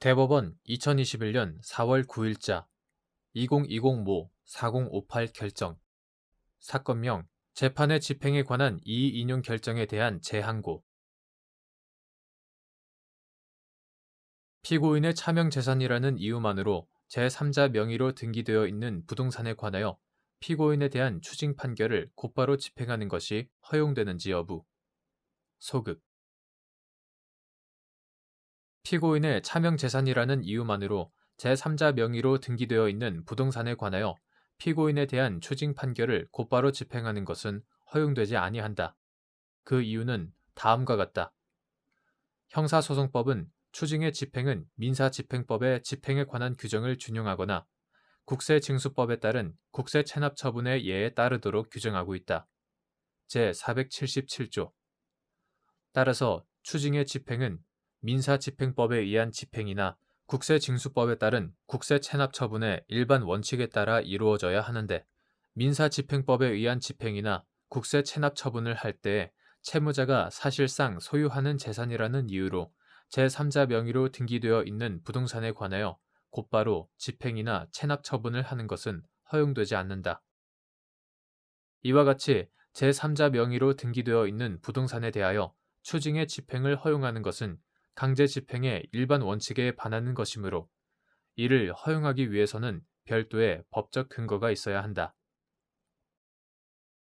대법원 2021년 4월 9일자 2020모 4058 결정 사건명 재판의 집행에 관한 이의 인용 결정에 대한 재항고 피고인의 차명재산이라는 이유만으로 제3자 명의로 등기되어 있는 부동산에 관하여 피고인에 대한 추징 판결을 곧바로 집행하는 것이 허용되는지 여부 소극 피고인의 차명재산이라는 이유만으로 제3자 명의로 등기되어 있는 부동산에 관하여 피고인에 대한 추징 판결을 곧바로 집행하는 것은 허용되지 아니한다. 그 이유는 다음과 같다. 형사소송법은 추징의 집행은 민사집행법의 집행에 관한 규정을 준용하거나 국세징수법에 따른 국세체납처분의 예에 따르도록 규정하고 있다. 제477조 따라서 추징의 집행은 민사집행법에 의한 집행이나 국세징수법에 따른 국세체납처분의 일반 원칙에 따라 이루어져야 하는데 민사집행법에 의한 집행이나 국세체납처분을 할 때에 채무자가 사실상 소유하는 재산이라는 이유로 제3자 명의로 등기되어 있는 부동산에 관하여 곧바로 집행이나 체납처분을 하는 것은 허용되지 않는다. 이와 같이 제3자 명의로 등기되어 있는 부동산에 대하여 추징의 집행을 허용하는 것은 강제 집행의 일반 원칙에 반하는 것이므로 이를 허용하기 위해서는 별도의 법적 근거가 있어야 한다.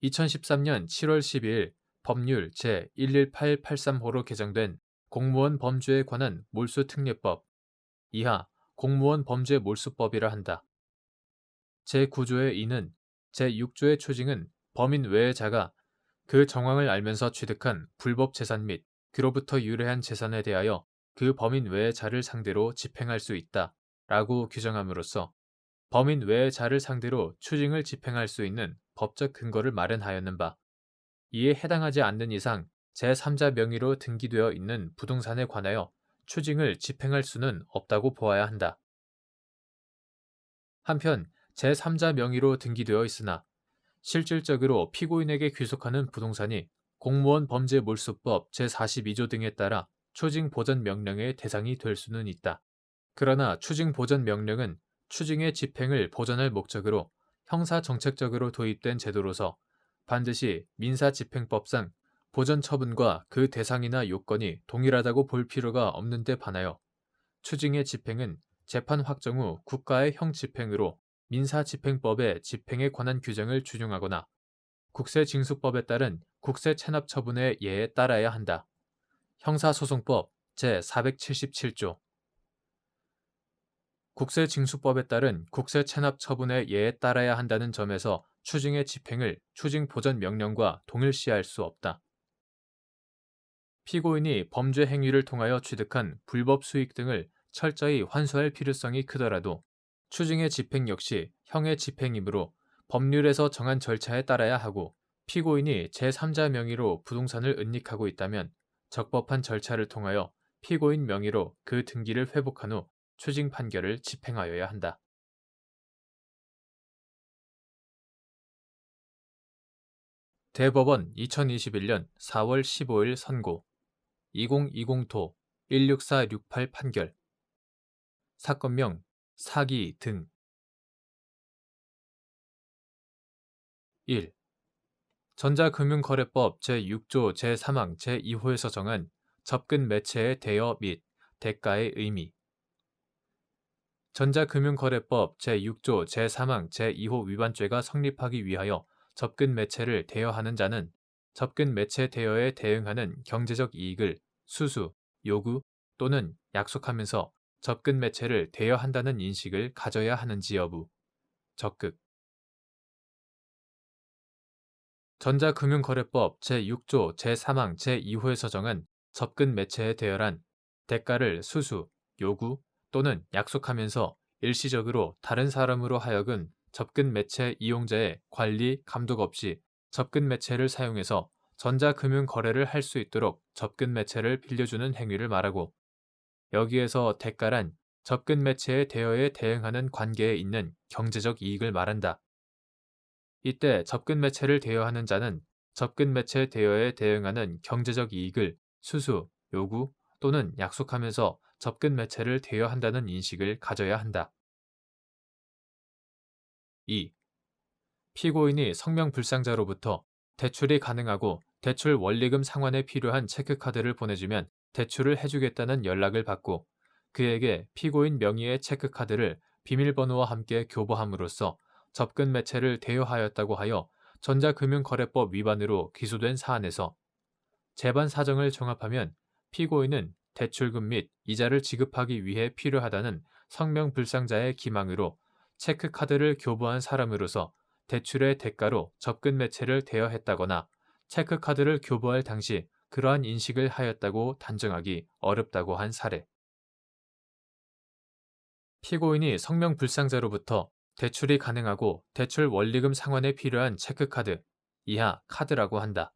2013년 7월 12일 법률 제11883호로 개정된 공무원 범죄에 관한 몰수특례법 이하 공무원 범죄 몰수법이라 한다. 제9조의 2는 제6조의 추징은 범인 외의 자가 그 정황을 알면서 취득한 불법 재산 및 그로부터 유래한 재산에 대하여 그 범인 외의 자를 상대로 집행할 수 있다 라고 규정함으로써 범인 외의 자를 상대로 추징을 집행할 수 있는 법적 근거를 마련하였는 바 이에 해당하지 않는 이상 제3자 명의로 등기되어 있는 부동산에 관하여 추징을 집행할 수는 없다고 보아야 한다. 한편 제3자 명의로 등기되어 있으나 실질적으로 피고인에게 귀속하는 부동산이 공무원 범죄 몰수법 제42조 등에 따라 추징 보전 명령의 대상이 될 수는 있다. 그러나 추징 보전 명령은 추징의 집행을 보전할 목적으로 형사정책적으로 도입된 제도로서 반드시 민사집행법상 보전 처분과 그 대상이나 요건이 동일하다고 볼 필요가 없는 데 반하여 추징의 집행은 재판 확정 후 국가의 형집행으로 민사집행법의 집행에 관한 규정을 준용하거나 국세징수법에 따른 국세체납처분의 예에 따라야 한다. 형사소송법 제477조 국세징수법에 따른 국세체납처분의 예에 따라야 한다는 점에서 추징의 집행을 추징보전명령과 동일시할 수 없다. 피고인이 범죄 행위를 통하여 취득한 불법 수익 등을 철저히 환수할 필요성이 크더라도 추징의 집행 역시 형의 집행이므로 법률에서 정한 절차에 따라야 하고 피고인이 제3자 명의로 부동산을 은닉하고 있다면 적법한 절차를 통하여 피고인 명의로 그 등기를 회복한 후 추징 판결을 집행하여야 한다. 대법원 2021년 4월 15일 선고 2020도 16468 판결 사건명 사기 등 1. 전자금융거래법 제6조 제3항 제2호에서 정한 접근 매체의 대여 및 대가의 의미 전자금융거래법 제6조 제3항 제2호 위반죄가 성립하기 위하여 접근 매체를 대여하는 자는 접근 매체 대여에 대응하는 경제적 이익을 수수, 요구 또는 약속하면서 접근 매체를 대여한다는 인식을 가져야 하는지 여부. 적극 전자금융거래법 제6조 제3항 제2호에서 정한 접근 매체의 대여란 대가를 수수, 요구 또는 약속하면서 일시적으로 다른 사람으로 하여금 접근 매체 이용자의 관리, 감독 없이 접근 매체를 사용해서 전자금융 거래를 할 수 있도록 접근 매체를 빌려주는 행위를 말하고 여기에서 대가란 접근 매체의 대여에 대응하는 관계에 있는 경제적 이익을 말한다. 이때 접근 매체를 대여하는 자는 접근 매체 대여에 대응하는 경제적 이익을 수수, 요구 또는 약속하면서 접근 매체를 대여한다는 인식을 가져야 한다. 2. 피고인이 성명불상자로부터 대출이 가능하고 대출 원리금 상환에 필요한 체크카드를 보내주면 대출을 해주겠다는 연락을 받고 그에게 피고인 명의의 체크카드를 비밀번호와 함께 교부함으로써 접근 매체를 대여하였다고 하여 전자금융거래법 위반으로 기소된 사안에서 재반 사정을 종합하면 피고인은 대출금 및 이자를 지급하기 위해 필요하다는 성명불상자의 기망으로 체크카드를 교부한 사람으로서 대출의 대가로 접근 매체를 대여했다거나 체크카드를 교부할 당시 그러한 인식을 하였다고 단정하기 어렵다고 한 사례. 피고인이 성명불상자로부터 대출이 가능하고 대출 원리금 상환에 필요한 체크카드, 이하 카드라고 한다.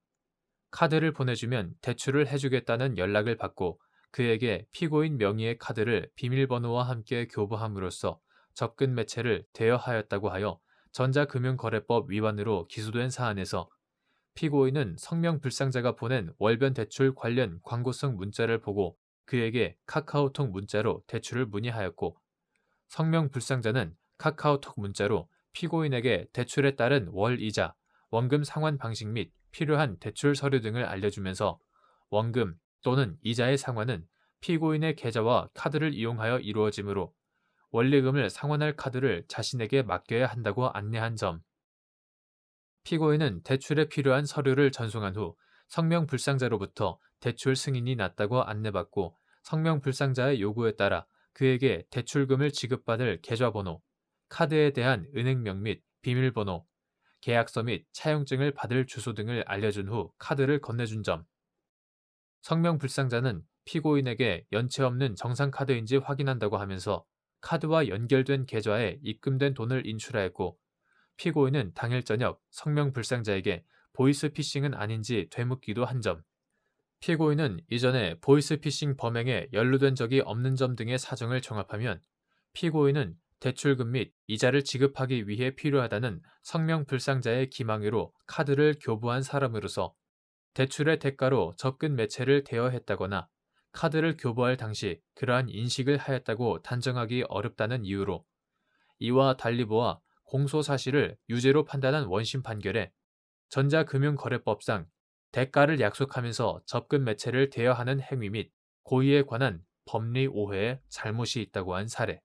카드를 보내주면 대출을 해주겠다는 연락을 받고 그에게 피고인 명의의 카드를 비밀번호와 함께 교부함으로써 접근 매체를 대여하였다고 하여 전자금융거래법 위반으로 기소된 사안에서 피고인은 성명불상자가 보낸 월변 대출 관련 광고성 문자를 보고 그에게 카카오톡 문자로 대출을 문의하였고 성명불상자는 카카오톡 문자로 피고인에게 대출에 따른 월 이자, 원금 상환 방식 및 필요한 대출 서류 등을 알려주면서 원금 또는 이자의 상환은 피고인의 계좌와 카드를 이용하여 이루어지므로 원리금을 상환할 카드를 자신에게 맡겨야 한다고 안내한 점. 피고인은 대출에 필요한 서류를 전송한 후 성명불상자로부터 대출 승인이 났다고 안내받고 성명불상자의 요구에 따라 그에게 대출금을 지급받을 계좌번호, 카드에 대한 은행명 및 비밀번호, 계약서 및 차용증을 받을 주소 등을 알려준 후 카드를 건네준 점. 성명불상자는 피고인에게 연체 없는 정상카드인지 확인한다고 하면서 카드와 연결된 계좌에 입금된 돈을 인출하였고 피고인은 당일 저녁 성명불상자에게 보이스피싱은 아닌지 되묻기도 한 점. 피고인은 이전에 보이스피싱 범행에 연루된 적이 없는 점 등의 사정을 종합하면 피고인은 대출금 및 이자를 지급하기 위해 필요하다는 성명불상자의 기망으로 카드를 교부한 사람으로서 대출의 대가로 접근 매체를 대여했다거나 카드를 교부할 당시 그러한 인식을 하였다고 단정하기 어렵다는 이유로 이와 달리 보아 공소 사실을 유죄로 판단한 원심 판결에 전자금융거래법상 대가를 약속하면서 접근 매체를 대여하는 행위 및 고의에 관한 법리 오해에 잘못이 있다고 한 사례.